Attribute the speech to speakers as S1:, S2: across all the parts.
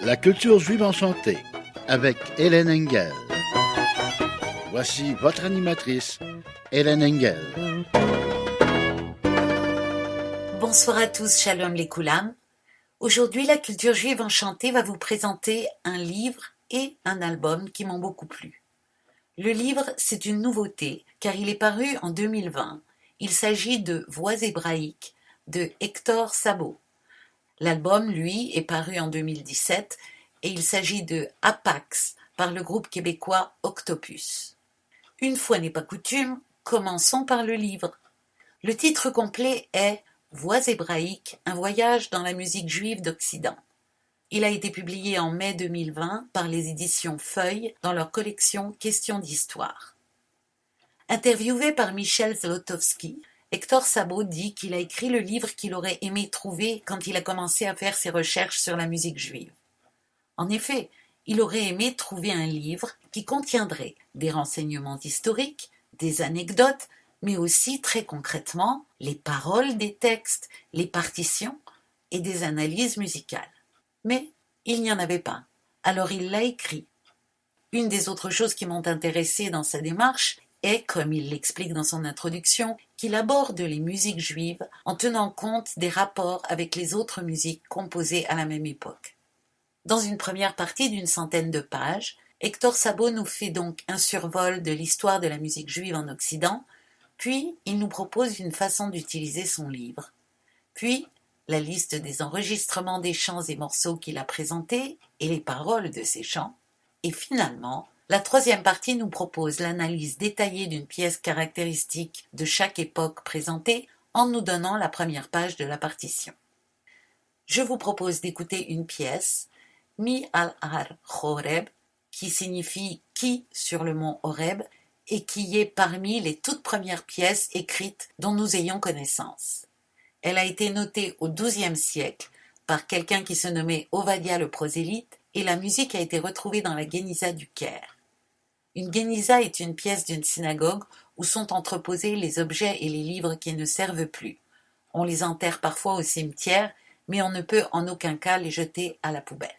S1: La culture juive enchantée avec Hélène Engel. Voici votre animatrice, Hélène Engel.
S2: Bonsoir à tous, Shalom les Koulam. Aujourd'hui, la culture juive enchantée va vous présenter un livre et un album qui m'ont beaucoup plu. Le livre, c'est une nouveauté car il est paru en 2020. Il s'agit de Voix hébraïques de Hector Sabo. L'album, lui, est paru en 2017 et il s'agit de Apax par le groupe québécois Octopus. Une fois n'est pas coutume, commençons par le livre. Le titre complet est Voix hébraïques, un voyage dans la musique juive d'Occident. Il a été publié en mai 2020 par les éditions Feuille dans leur collection Questions d'histoire. Interviewé par Michel Zlotowski, Hector Sabo dit qu'il a écrit le livre qu'il aurait aimé trouver quand il a commencé à faire ses recherches sur la musique juive. En effet, il aurait aimé trouver un livre qui contiendrait des renseignements historiques, des anecdotes, mais aussi très concrètement les paroles des textes, les partitions et des analyses musicales. Mais il n'y en avait pas, alors il l'a écrit. Une des autres choses qui m'ont intéressé dans sa démarche est, comme il l'explique dans son introduction, qu'il aborde les musiques juives en tenant compte des rapports avec les autres musiques composées à la même époque. Dans une première partie d'une centaine de pages, Hector Sabo nous fait donc un survol de l'histoire de la musique juive en Occident, puis il nous propose une façon d'utiliser son livre. Puis, la liste des enregistrements des chants et morceaux qu'il a présentés et les paroles de ces chants. Et finalement, la troisième partie nous propose l'analyse détaillée d'une pièce caractéristique de chaque époque présentée en nous donnant la première page de la partition. Je vous propose d'écouter une pièce, Mi al-Har Horeb, qui signifie « qui » sur le mont Horeb, et qui est parmi les toutes premières pièces écrites dont nous ayons connaissance. Elle a été notée au XIIe siècle par quelqu'un qui se nommait Ovadia le prosélyte et la musique a été retrouvée dans la Guéniza du Caire. Une Guéniza est une pièce d'une synagogue où sont entreposés les objets et les livres qui ne servent plus. On les enterre parfois au cimetière, mais on ne peut en aucun cas les jeter à la poubelle.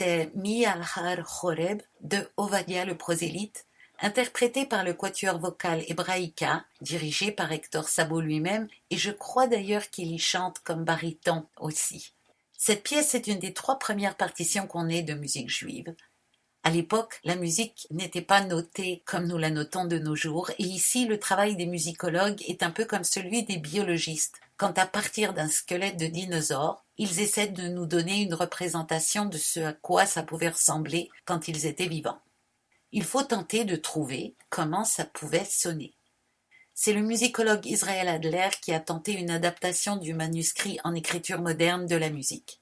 S2: c'était Mi al-Har Choreb de Ovadia le prosélyte, interprété par le quatuor vocal Hebraïka, dirigé par Hector Sabo lui-même, et je crois d'ailleurs qu'il y chante comme baryton aussi. Cette pièce est une des 3 premières partitions qu'on ait de musique juive. À l'époque, la musique n'était pas notée comme nous la notons de nos jours, et ici le travail des musicologues est un peu comme celui des biologistes, quand à partir d'un squelette de dinosaure, ils essaient de nous donner une représentation de ce à quoi ça pouvait ressembler quand ils étaient vivants. Il faut tenter de trouver comment ça pouvait sonner. C'est le musicologue Israël Adler qui a tenté une adaptation du manuscrit en écriture moderne de la musique.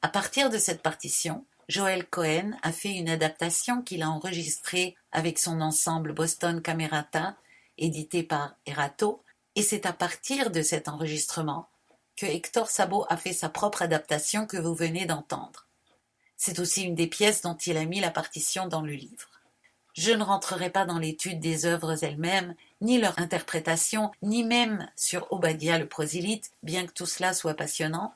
S2: À partir de cette partition, Joel Cohen a fait une adaptation qu'il a enregistrée avec son ensemble Boston Camerata, édité par Erato, et c'est à partir de cet enregistrement que Hector Sabo a fait sa propre adaptation que vous venez d'entendre. C'est aussi une des pièces dont il a mis la partition dans le livre. Je ne rentrerai pas dans l'étude des œuvres elles-mêmes, ni leur interprétation, ni même sur Obadia le prosélyte, bien que tout cela soit passionnant,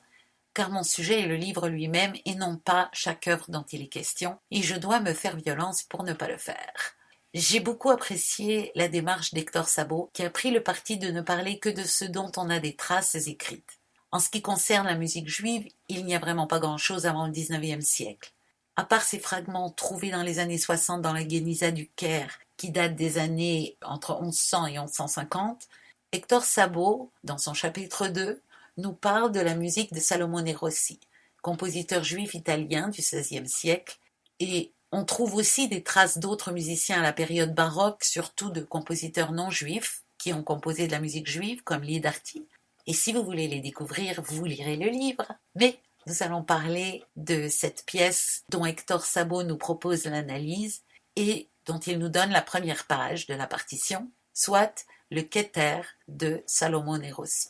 S2: car mon sujet est le livre lui-même et non pas chaque œuvre dont il est question, et je dois me faire violence pour ne pas le faire. J'ai beaucoup apprécié la démarche d'Hector Sabo, qui a pris le parti de ne parler que de ce dont on a des traces écrites. En ce qui concerne la musique juive, il n'y a vraiment pas grand-chose avant le XIXe siècle. À part ces fragments trouvés dans les années 60 dans la Guéniza du Caire, qui datent des années entre 1100 et 1150, Hector Sabo, dans son chapitre 2, nous parle de la musique de Salomone Rossi, compositeur juif italien du XVIe siècle, et on trouve aussi des traces d'autres musiciens à la période baroque, surtout de compositeurs non juifs, qui ont composé de la musique juive, comme Lidarti. Et si vous voulez les découvrir, vous lirez le livre. Mais nous allons parler de cette pièce dont Hector Sabo nous propose l'analyse et dont il nous donne la première page de la partition, soit le Keter de Salomone Rossi.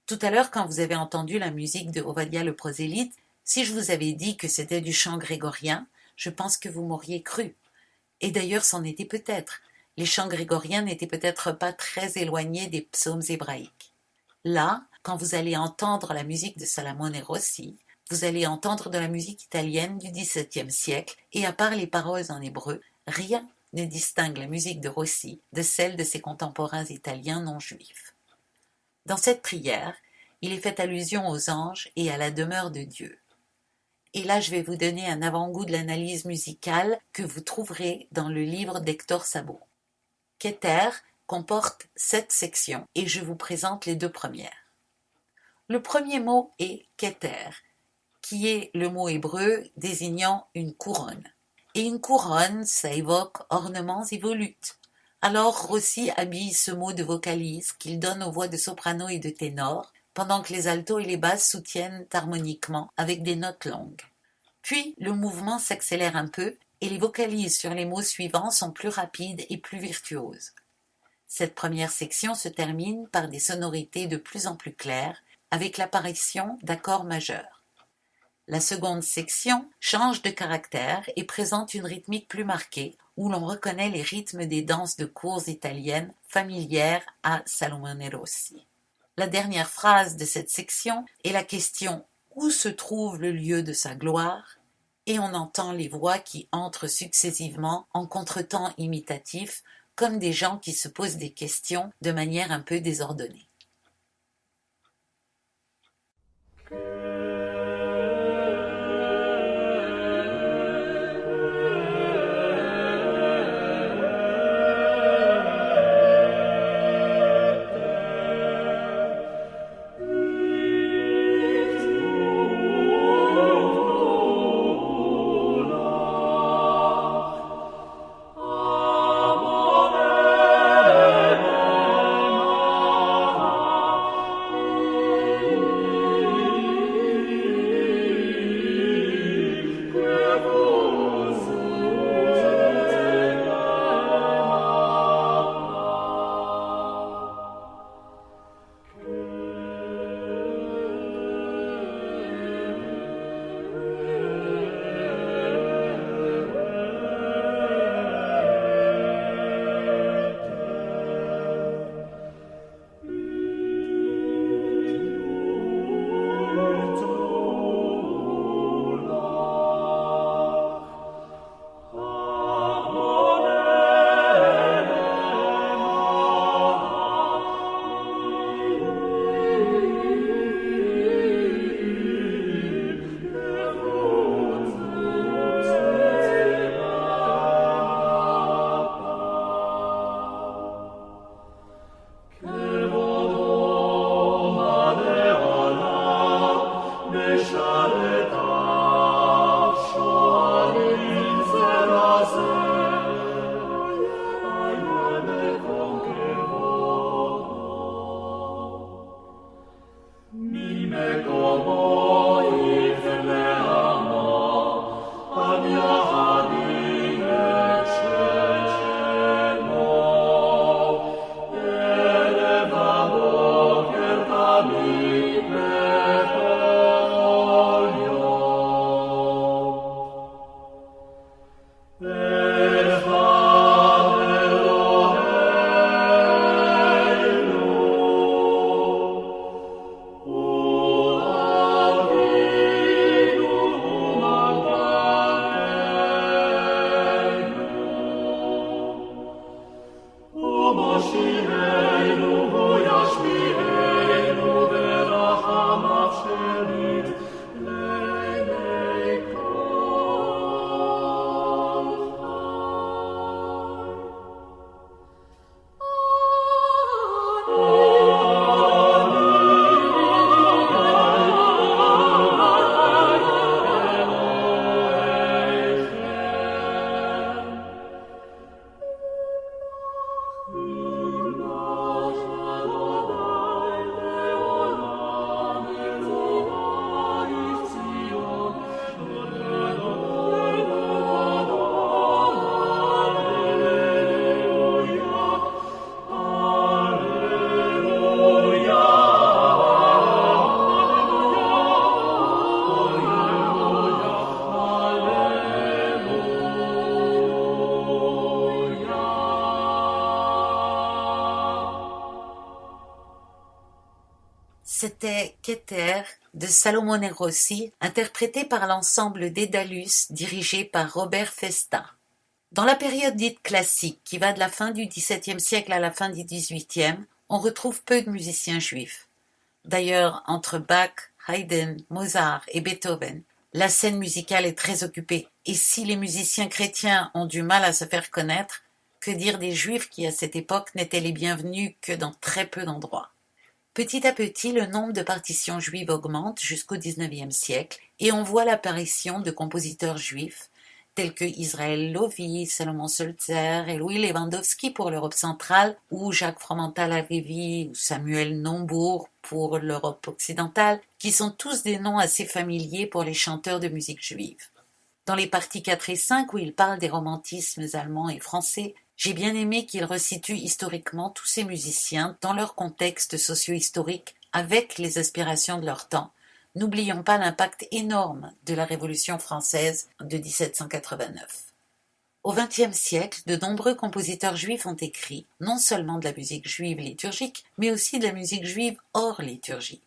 S2: Tout à l'heure, quand vous avez entendu la musique de Ovadia le prosélyte, si je vous avais dit que c'était du chant grégorien, je pense que vous m'auriez cru. Et d'ailleurs, c'en était peut-être. Les chants grégoriens n'étaient peut-être pas très éloignés des psaumes hébraïques. Là, quand vous allez entendre la musique de Salomone Rossi, vous allez entendre de la musique italienne du XVIIe siècle, et à part les paroles en hébreu, rien ne distingue la musique de Rossi de celle de ses contemporains italiens non juifs. Dans cette prière, il est fait allusion aux anges et à la demeure de Dieu. Et là, je vais vous donner un avant-goût de l'analyse musicale que vous trouverez dans le livre d'Hector Sabo. Keter comporte 7 sections et je vous présente les 2 premières. Le premier mot est Keter, qui est le mot hébreu désignant une couronne. Et une couronne, ça évoque ornements et volutes. Alors Rossi habille ce mot de vocalise qu'il donne aux voix de soprano et de ténor, pendant que les altos et les basses soutiennent harmoniquement avec des notes longues. Puis le mouvement s'accélère un peu et les vocalises sur les mots suivants sont plus rapides et plus virtuoses. Cette première section se termine par des sonorités de plus en plus claires avec l'apparition d'accords majeurs. La seconde section change de caractère et présente une rythmique plus marquée où l'on reconnaît les rythmes des danses de cours italiennes familières à Salomone Rossi. La dernière phrase de cette section est la question « Où se trouve le lieu de sa gloire ?» et on entend les voix qui entrent successivement en contretemps imitatif comme des gens qui se posent des questions de manière un peu désordonnée. C'était Keter de Salomone Rossi, interprété par l'ensemble Daedalus dirigé par Robert Festa. Dans la période dite classique, qui va de la fin du XVIIe siècle à la fin du XVIIIe, on retrouve peu de musiciens juifs. D'ailleurs, entre Bach, Haydn, Mozart et Beethoven, la scène musicale est très occupée, et si les musiciens chrétiens ont du mal à se faire connaître, que dire des juifs qui à cette époque n'étaient les bienvenus que dans très peu d'endroits. Petit à petit, le nombre de partitions juives augmente jusqu'au XIXe siècle et on voit l'apparition de compositeurs juifs tels que Israël Lovi, Salomon Sulzer et Louis Lewandowski pour l'Europe centrale ou Jacques Fromental-Harévy ou Samuel Nombourg pour l'Europe occidentale, qui sont tous des noms assez familiers pour les chanteurs de musique juive. Dans les parties 4 et 5 où il parle des romantismes allemands et français, j'ai bien aimé qu'il resitue historiquement tous ces musiciens dans leur contexte socio-historique avec les aspirations de leur temps. N'oublions pas l'impact énorme de la Révolution française de 1789. Au XXe siècle, de nombreux compositeurs juifs ont écrit non seulement de la musique juive liturgique, mais aussi de la musique juive hors liturgie.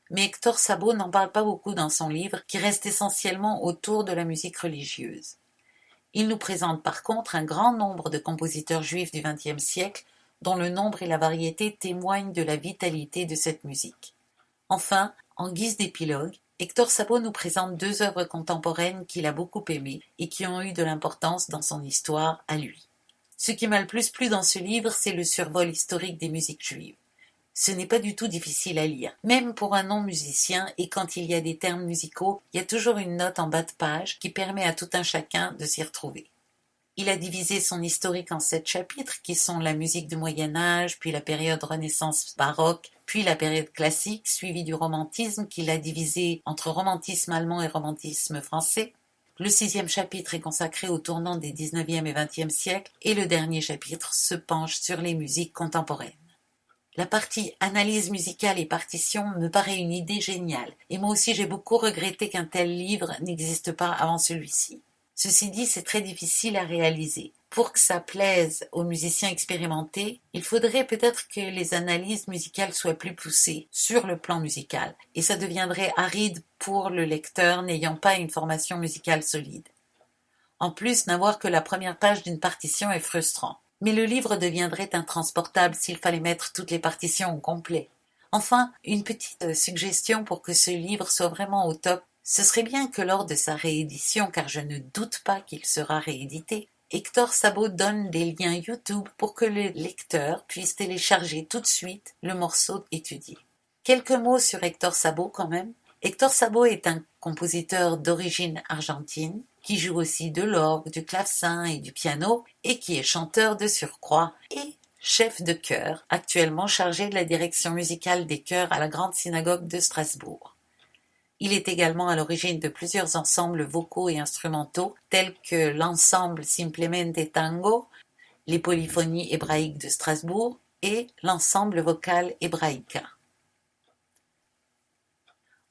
S2: Mais Hector Szabó n'en parle pas beaucoup dans son livre qui reste essentiellement autour de la musique religieuse. Il nous présente par contre un grand nombre de compositeurs juifs du XXe siècle dont le nombre et la variété témoignent de la vitalité de cette musique. Enfin, en guise d'épilogue, Hector Szabó nous présente 2 œuvres contemporaines qu'il a beaucoup aimées et qui ont eu de l'importance dans son histoire à lui. Ce qui m'a le plus plu dans ce livre, c'est le survol historique des musiques juives. Ce n'est pas du tout difficile à lire, même pour un non-musicien, et quand il y a des termes musicaux, il y a toujours une note en bas de page qui permet à tout un chacun de s'y retrouver. Il a divisé son historique en 7 chapitres, qui sont la musique du Moyen-Âge, puis la période Renaissance baroque, puis la période classique, suivie du romantisme, qu'il a divisé entre romantisme allemand et romantisme français. Le 6e chapitre est consacré au tournant des 19e et 20e siècles, et le dernier chapitre se penche sur les musiques contemporaines. La partie analyse musicale et partition me paraît une idée géniale, et moi aussi j'ai beaucoup regretté qu'un tel livre n'existe pas avant celui-ci. Ceci dit, c'est très difficile à réaliser. Pour que ça plaise aux musiciens expérimentés, il faudrait peut-être que les analyses musicales soient plus poussées sur le plan musical, et ça deviendrait aride pour le lecteur n'ayant pas une formation musicale solide. En plus, n'avoir que la première page d'une partition est frustrant. Mais le livre deviendrait intransportable s'il fallait mettre toutes les partitions au complet. Enfin, une petite suggestion pour que ce livre soit vraiment au top, ce serait bien que lors de sa réédition, car je ne doute pas qu'il sera réédité, Hector Szabó donne des liens YouTube pour que le lecteur puisse télécharger tout de suite le morceau étudié. Quelques mots sur Hector Szabó quand même. Hector Szabó est un compositeur d'origine argentine, qui joue aussi de l'orgue, du clavecin et du piano, et qui est chanteur de surcroît et chef de chœur, actuellement chargé de la direction musicale des chœurs à la Grande Synagogue de Strasbourg. Il est également à l'origine de plusieurs ensembles vocaux et instrumentaux, tels que l'ensemble Simplemente Tango, les polyphonies hébraïques de Strasbourg et l'ensemble vocal Hebraïca.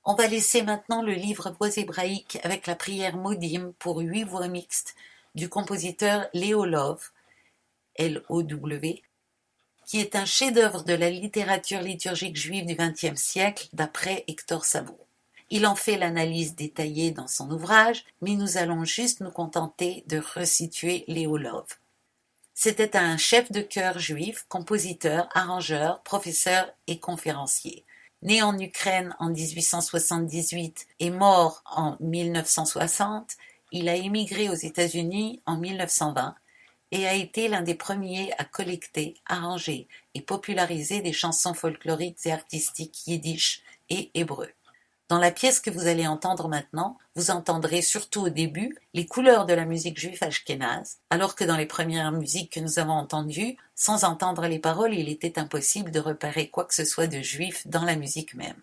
S2: On va laisser maintenant le livre Voix hébraïques avec la prière Modim pour 8 voix mixtes du compositeur Léo Love, L-O-W, qui est un chef-d'œuvre de la littérature liturgique juive du XXe siècle d'après Hector Szabó. Il en fait l'analyse détaillée dans son ouvrage, mais nous allons juste nous contenter de resituer Léo Love. C'était un chef de chœur juif, compositeur, arrangeur, professeur et conférencier. Né en Ukraine en 1878 et mort en 1960, il a émigré aux États-Unis en 1920 et a été l'un des premiers à collecter, arranger et populariser des chansons folkloriques et artistiques yiddish et hébreu. Dans la pièce que vous allez entendre maintenant, vous entendrez surtout au début les couleurs de la musique juive ashkénaze, alors que dans les premières musiques que nous avons entendues, sans entendre les paroles, il était impossible de repérer quoi que ce soit de juif dans la musique même.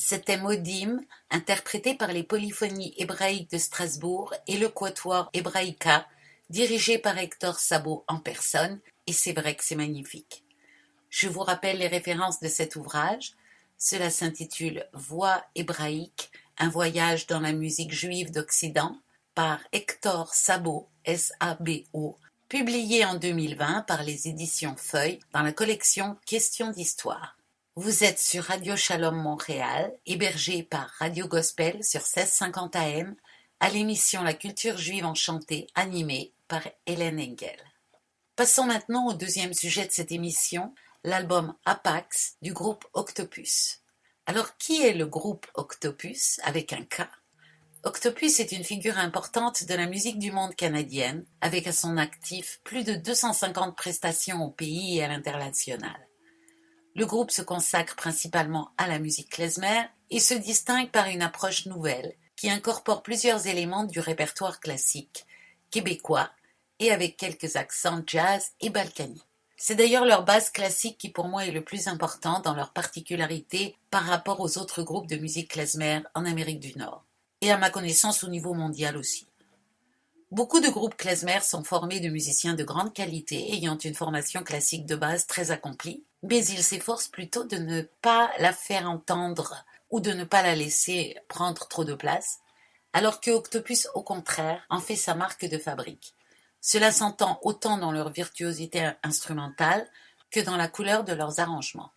S2: C'était Modim, interprété par les polyphonies hébraïques de Strasbourg et le Quatuor Hebraïca, dirigé par Hector Sabo en personne, et c'est vrai que c'est magnifique. Je vous rappelle les références de cet ouvrage. Cela s'intitule Voix hébraïque, un voyage dans la musique juive d'Occident, par Hector Sabo, S-A-B-O, publié en 2020 par les éditions Feuille dans la collection Questions d'Histoire. Vous êtes sur Radio Shalom Montréal, hébergé par Radio Gospel sur 1650 AM, à l'émission La culture juive enchantée, animée par Hélène Engel. Passons maintenant au deuxième sujet de cette émission, l'album Apax du groupe Octopus. Alors, qui est le groupe Octopus avec un K ? Octopus est une figure importante de la musique du monde canadienne, avec à son actif plus de 250 prestations au pays et à l'international. Le groupe se consacre principalement à la musique klezmer et se distingue par une approche nouvelle qui incorpore plusieurs éléments du répertoire classique, québécois et avec quelques accents jazz et balkaniques. C'est d'ailleurs leur base classique qui pour moi est le plus important dans leur particularité par rapport aux autres groupes de musique klezmer en Amérique du Nord. et à ma connaissance au niveau mondial aussi. Beaucoup de groupes klezmer sont formés de musiciens de grande qualité ayant une formation classique de base très accomplie, mais ils s'efforcent plutôt de ne pas la faire entendre ou de ne pas la laisser prendre trop de place, alors que Octopus, au contraire, en fait sa marque de fabrique. Cela s'entend autant dans leur virtuosité instrumentale que dans la couleur de leurs arrangements.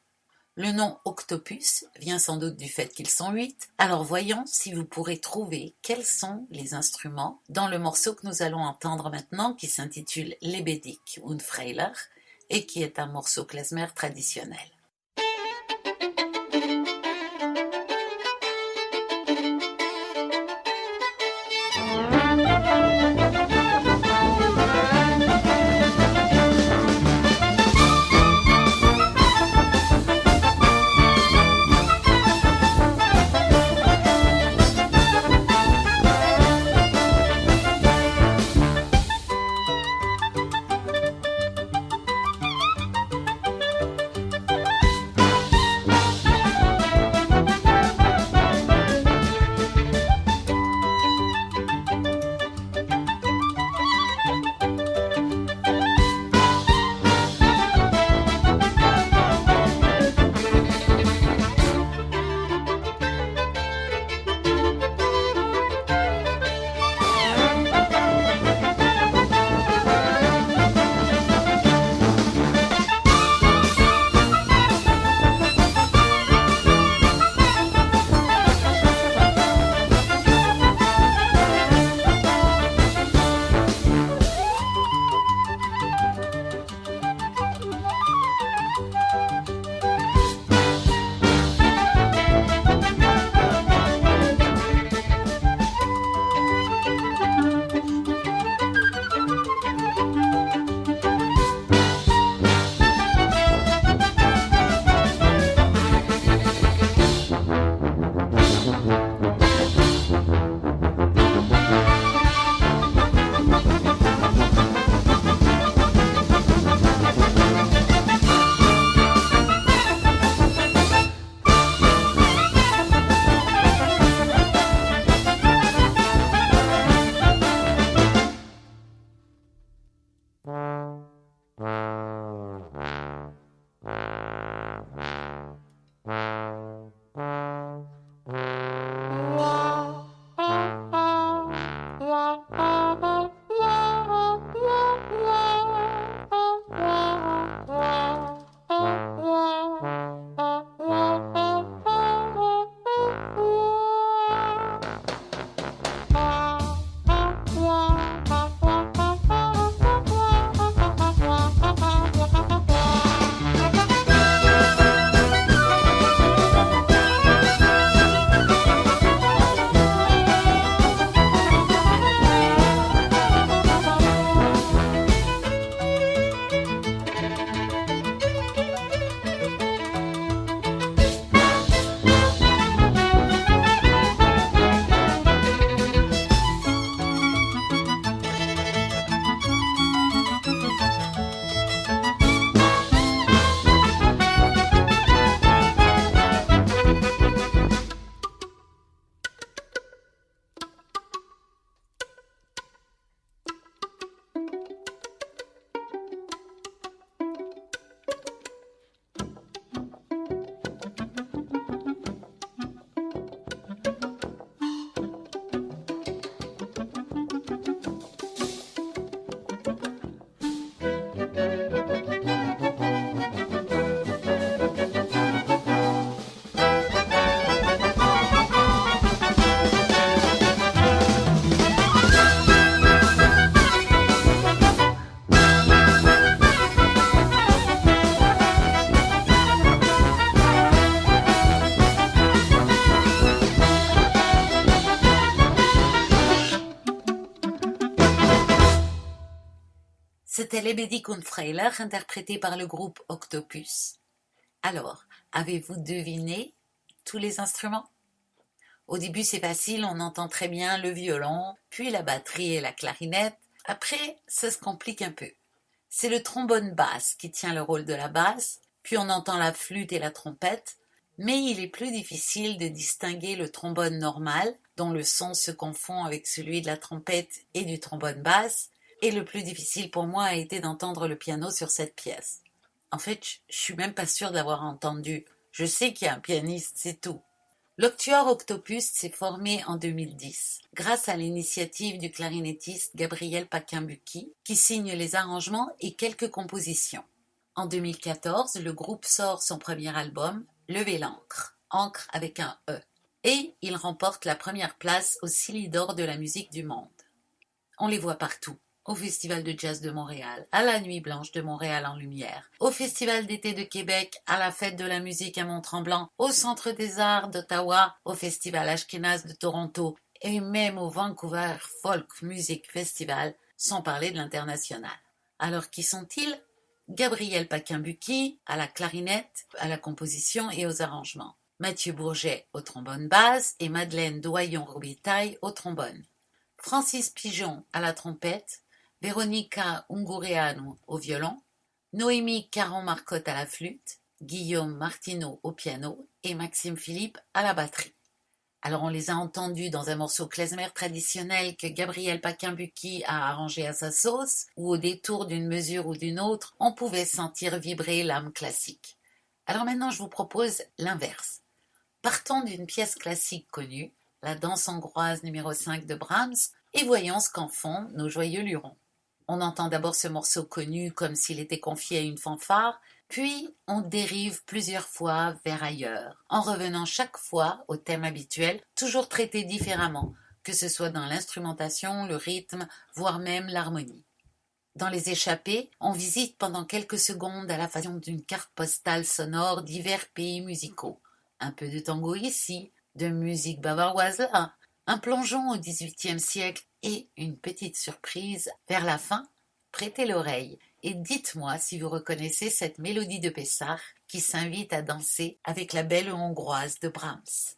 S2: Le nom Octopus vient sans doute du fait qu'ils sont 8, alors voyons si vous pourrez trouver quels sont les instruments dans le morceau que nous allons entendre maintenant qui s'intitule Lebendig und Freilich et qui est un morceau klezmer traditionnel. C'était Lebendig und Freilich, interprété par le groupe Octopus. Alors, avez-vous deviné tous les instruments? Au début, c'est facile, on entend très bien le violon, puis la batterie et la clarinette. Après, ça se complique un peu. C'est le trombone basse qui tient le rôle de la basse, puis on entend la flûte et la trompette, Mais il est plus difficile de distinguer le trombone normal, dont le son se confond avec celui de la trompette et du trombone basse, et le plus difficile pour moi a été d'entendre le piano sur cette pièce. En fait, je suis même pas sûre de l'avoir entendu. Je sais qu'il y a un pianiste, c'est tout. L'Octuor Octopus s'est formé en 2010, grâce à l'initiative du clarinettiste Gabriel Paquin-Bucchi, qui signe les arrangements et quelques compositions. En 2014, le groupe sort son premier album, Levez l'encre, encre avec un E, et il remporte la première place au Silly d'or de la musique du monde. On les voit partout. Au Festival de Jazz de Montréal, à la Nuit Blanche de Montréal en Lumière, au Festival d'été de Québec, à la Fête de la musique à Mont-Tremblant, au Centre des Arts d'Ottawa, au Festival Ashkénaze de Toronto et même au Vancouver Folk Music Festival, sans parler de l'international. Alors qui sont-ils? Gabriel Paquin-Bucchi à la clarinette, à la composition et aux arrangements. Mathieu Bourget au trombone basse et Madeleine Doyon-Robitaille au trombone. Francis Pigeon à la trompette, Véronica Ungureanu au violon, Noémie Caron-Marcotte à la flûte, Guillaume Martineau au piano et Maxime Philippe à la batterie. Alors on les a entendus dans un morceau klezmer traditionnel que Gabriel Paquin-Bucchi a arrangé à sa sauce, où au détour d'une mesure ou d'une autre, on pouvait sentir vibrer l'âme classique. Alors maintenant je vous propose l'inverse. Partons d'une pièce classique connue, la danse hongroise numéro 5 de Brahms, et voyons ce qu'en font nos joyeux lurons. On entend d'abord ce morceau connu comme s'il était confié à une fanfare, puis on dérive plusieurs fois vers ailleurs, en revenant chaque fois au thème habituel, toujours traité différemment, que ce soit dans l'instrumentation, le rythme, voire même l'harmonie. Dans les échappées, on visite pendant quelques secondes à la façon d'une carte postale sonore divers pays musicaux. Un peu de tango ici, de musique bavaroise là, un plongeon au XVIIIe siècle et une petite surprise vers la fin. Prêtez l'oreille et dites-moi si vous reconnaissez cette mélodie de Pessah qui s'invite à danser avec la belle hongroise de Brahms.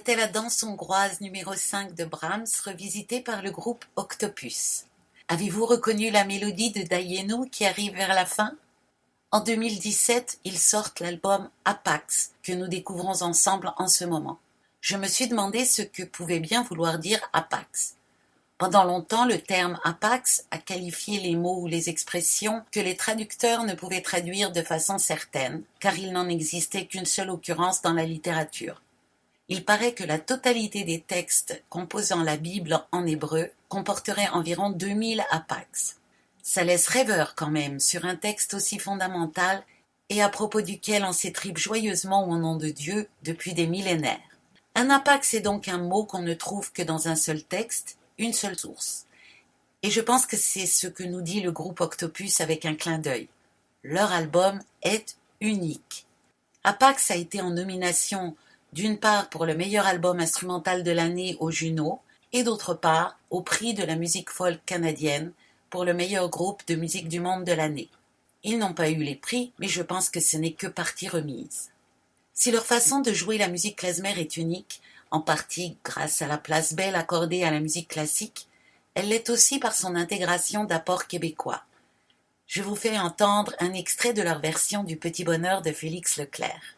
S2: était la danse hongroise numéro 5 de Brahms, revisitée par le groupe Octopus. Avez-vous reconnu la mélodie de Dayenu qui arrive vers la fin? En 2017, ils sortent l'album Apax, que nous découvrons ensemble en ce moment. Je me suis demandé ce que pouvait bien vouloir dire Apax. Pendant longtemps, le terme Apax a qualifié les mots ou les expressions que les traducteurs ne pouvaient traduire de façon certaine, car il n'en existait qu'une seule occurrence dans la littérature. Il paraît que la totalité des textes composant la Bible en hébreu comporterait environ 2000 Apax. Ça laisse rêveur quand même sur un texte aussi fondamental et à propos duquel on s'étripe joyeusement au nom de Dieu depuis des millénaires. Un Apax est donc un mot qu'on ne trouve que dans un seul texte, une seule source. Et je pense que c'est ce que nous dit le groupe Octopus avec un clin d'œil. Leur album est unique. Apax a été en nomination d'une part pour le meilleur album instrumental de l'année au Juno et d'autre part au prix de la musique folk canadienne pour le meilleur groupe de musique du monde de l'année. Ils n'ont pas eu les prix, mais je pense que ce n'est que partie remise. Si leur façon de jouer la musique klezmer est unique, en partie grâce à la place belle accordée à la musique classique, elle l'est aussi par son intégration d'apports québécois. Je vous fais entendre un extrait de leur version du Petit Bonheur de Félix Leclerc.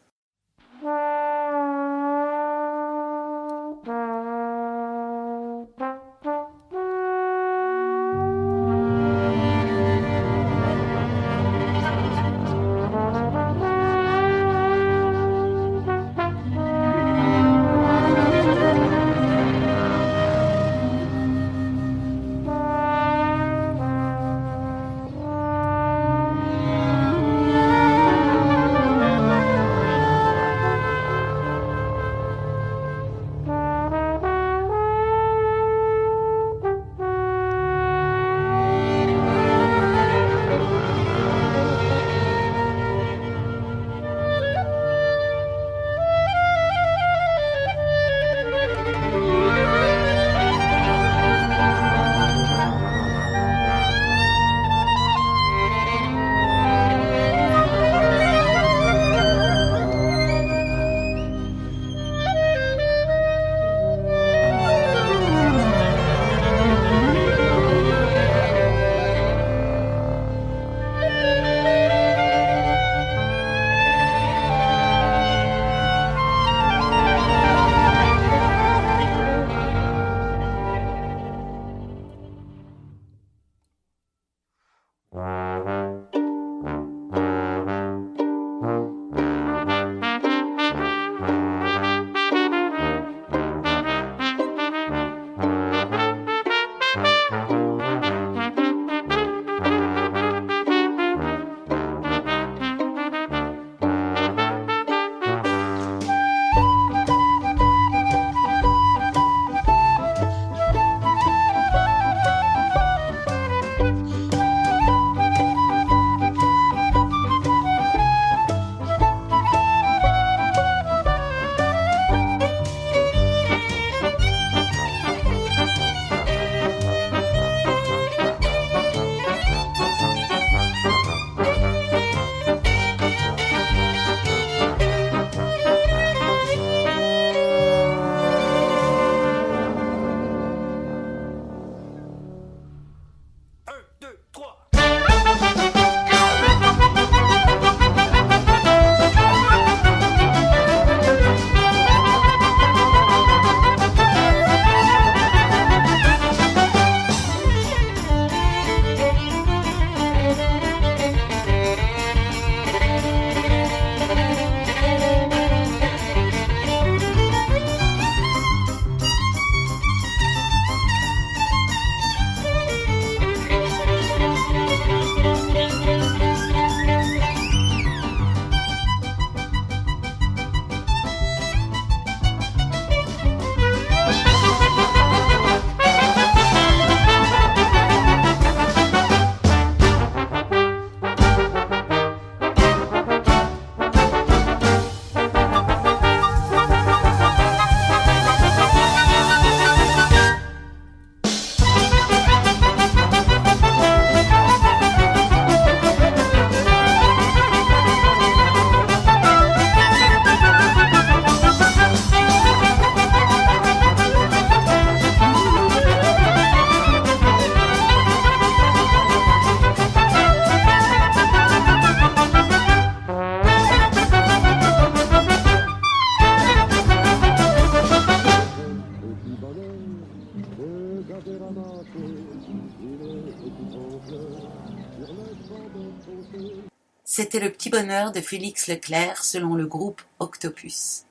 S2: C'était Le Petit Bonheur de Félix Leclerc selon le groupe Octopus.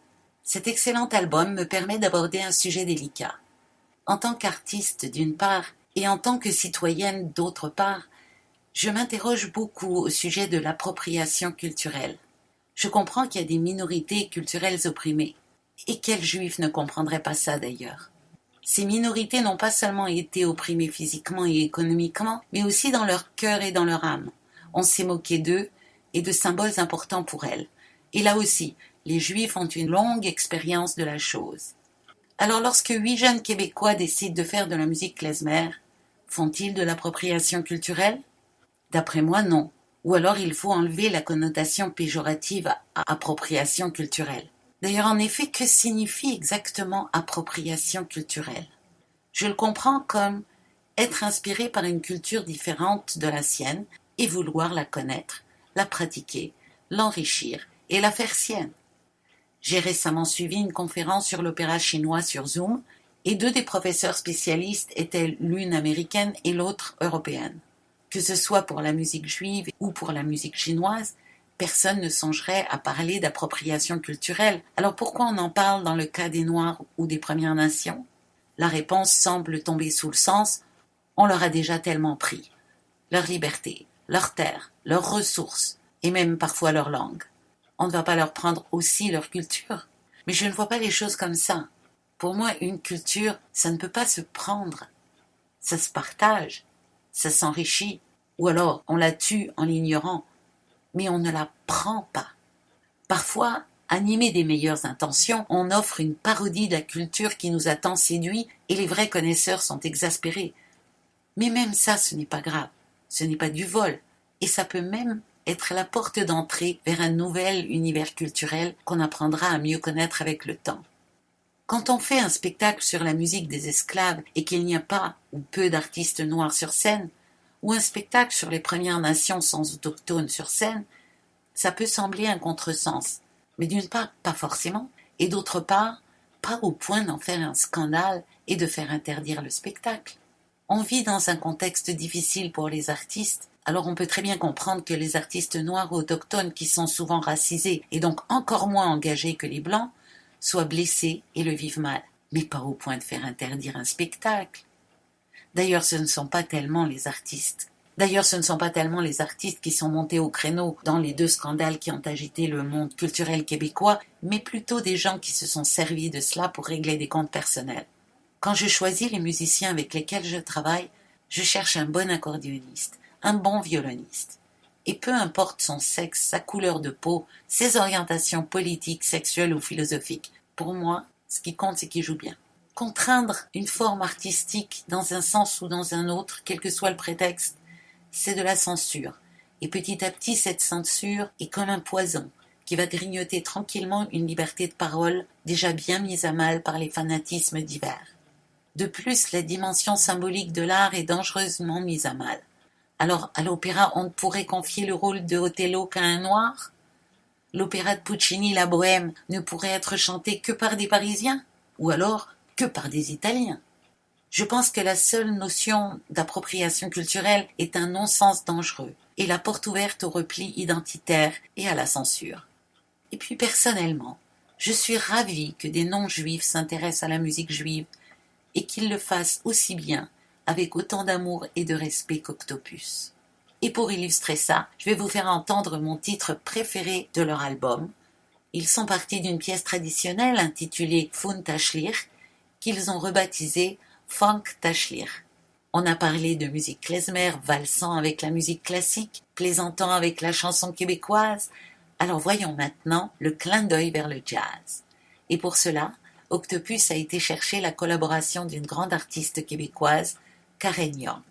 S2: Cet excellent album me permet d'aborder un sujet délicat. En tant qu'artiste d'une part et en tant que citoyenne d'autre part, je m'interroge beaucoup au sujet de l'appropriation culturelle. Je comprends qu'il y a des minorités culturelles opprimées. Et quel juif ne comprendrait pas ça d'ailleurs? Ces minorités n'ont pas seulement été opprimées physiquement et économiquement, mais aussi dans leur cœur et dans leur âme. On s'est moqué d'eux et de symboles importants pour elles. Et là aussi, les Juifs ont une longue expérience de la chose. Alors lorsque 8 jeunes Québécois décident de faire de la musique klezmer, font-ils de l'appropriation culturelle? D'après moi, non. Ou alors il faut enlever la connotation péjorative à appropriation culturelle. D'ailleurs, en effet, que signifie exactement appropriation culturelle? Je le comprends comme être inspiré par une culture différente de la sienne et vouloir la connaître, la pratiquer, l'enrichir et la faire sienne. J'ai récemment suivi une conférence sur l'opéra chinois sur Zoom et 2 des professeurs spécialistes étaient l'une américaine et l'autre européenne. Que ce soit pour la musique juive ou pour la musique chinoise, personne ne songerait à parler d'appropriation culturelle. Alors pourquoi on en parle dans le cas des Noirs ou des Premières Nations? La réponse semble tomber sous le sens « on leur a déjà tellement pris ». Leur liberté, leurs terres, leurs ressources et même parfois leur langue. On ne va pas leur prendre aussi leur culture. Mais je ne vois pas les choses comme ça. Pour moi, une culture, ça ne peut pas se prendre. Ça se partage, ça s'enrichit, ou alors on la tue en l'ignorant, mais on ne la prend pas. Parfois, animé des meilleures intentions, on offre une parodie de la culture qui nous a tant séduits et les vrais connaisseurs sont exaspérés. Mais même ça, ce n'est pas grave. Ce n'est pas du vol, et ça peut même être la porte d'entrée vers un nouvel univers culturel qu'on apprendra à mieux connaître avec le temps. Quand on fait un spectacle sur la musique des esclaves et qu'il n'y a pas ou peu d'artistes noirs sur scène, ou un spectacle sur les Premières Nations sans autochtones sur scène, ça peut sembler un contresens, mais d'une part, pas forcément, et d'autre part, pas au point d'en faire un scandale et de faire interdire le spectacle. On vit dans un contexte difficile pour les artistes, alors on peut très bien comprendre que les artistes noirs ou autochtones qui sont souvent racisés et donc encore moins engagés que les blancs soient blessés et le vivent mal, mais pas au point de faire interdire un spectacle. D'ailleurs, ce ne sont pas tellement les artistes qui sont montés au créneau dans les 2 scandales qui ont agité le monde culturel québécois, mais plutôt des gens qui se sont servis de cela pour régler des comptes personnels. Quand je choisis les musiciens avec lesquels je travaille, je cherche un bon accordéoniste, un bon violoniste. Et peu importe son sexe, sa couleur de peau, ses orientations politiques, sexuelles ou philosophiques, pour moi, ce qui compte, c'est qu'il joue bien. Contraindre une forme artistique dans un sens ou dans un autre, quel que soit le prétexte, c'est de la censure. Et petit à petit, cette censure est comme un poison qui va grignoter tranquillement une liberté de parole déjà bien mise à mal par les fanatismes divers. De plus, la dimension symbolique de l'art est dangereusement mise à mal. Alors, à l'opéra, on ne pourrait confier le rôle de Othello qu'à un noir? L'opéra de Puccini, La Bohème, ne pourrait être chanté que par des Parisiens? Ou alors, que par des Italiens? Je pense que la seule notion d'appropriation culturelle est un non-sens dangereux et la porte ouverte au repli identitaire et à la censure. Et puis, personnellement, je suis ravie que des non-juifs s'intéressent à la musique juive et qu'ils le fassent aussi bien, avec autant d'amour et de respect qu'Octopus. Et pour illustrer ça, je vais vous faire entendre mon titre préféré de leur album. Ils sont partis d'une pièce traditionnelle intitulée Fun Tashlir, qu'ils ont rebaptisée Funk Tashlir. On a parlé de musique klezmer valsant avec la musique classique, plaisantant avec la chanson québécoise. Alors voyons maintenant le clin d'œil vers le jazz. Et pour cela, Octopus a été chercher la collaboration d'une grande artiste québécoise, Karen Young.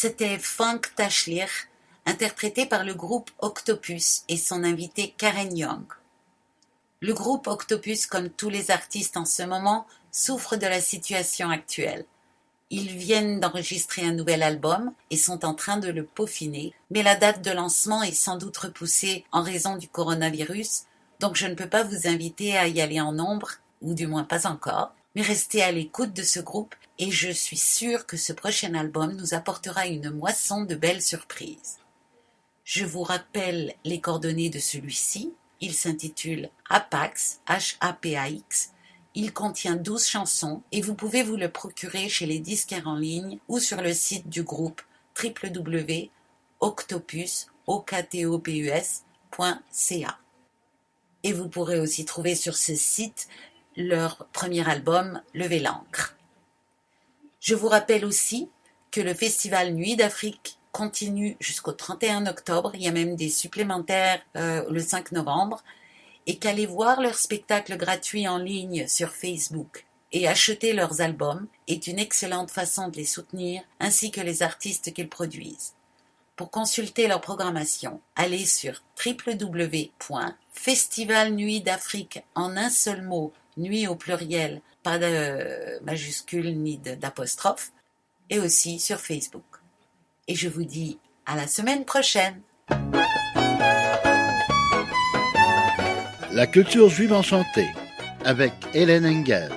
S2: C'était Funk Tashlir, interprété par le groupe Octopus et son invité Karen Young. Le groupe Octopus, comme tous les artistes en ce moment, souffre de la situation actuelle. Ils viennent d'enregistrer un nouvel album et sont en train de le peaufiner, mais la date de lancement est sans doute repoussée en raison du coronavirus, donc je ne peux pas vous inviter à y aller en nombre, ou du moins pas encore, mais restez à l'écoute de ce groupe et je suis sûre que ce prochain album nous apportera une moisson de belles surprises. Je vous rappelle les coordonnées de celui-ci. Il s'intitule Hapax, H-A-P-A-X. Il contient 12 chansons et vous pouvez vous le procurer chez les disquaires en ligne ou sur le site du groupe www.octopus.ca. Et vous pourrez aussi trouver sur ce site leur premier album, Levez l'encre. Je vous rappelle aussi que le festival Nuit d'Afrique continue jusqu'au 31 octobre, il y a même des supplémentaires le 5 novembre, et qu'aller voir leurs spectacles gratuits en ligne sur Facebook et acheter leurs albums est une excellente façon de les soutenir, ainsi que les artistes qu'ils produisent. Pour consulter leur programmation, allez sur www.festivalnuitdafrique en un seul mot, nuit au pluriel, pas de majuscule ni d'apostrophe, et aussi sur Facebook. Et je vous dis à la semaine prochaine.
S1: La culture juive enchantée avec Hélène Engel.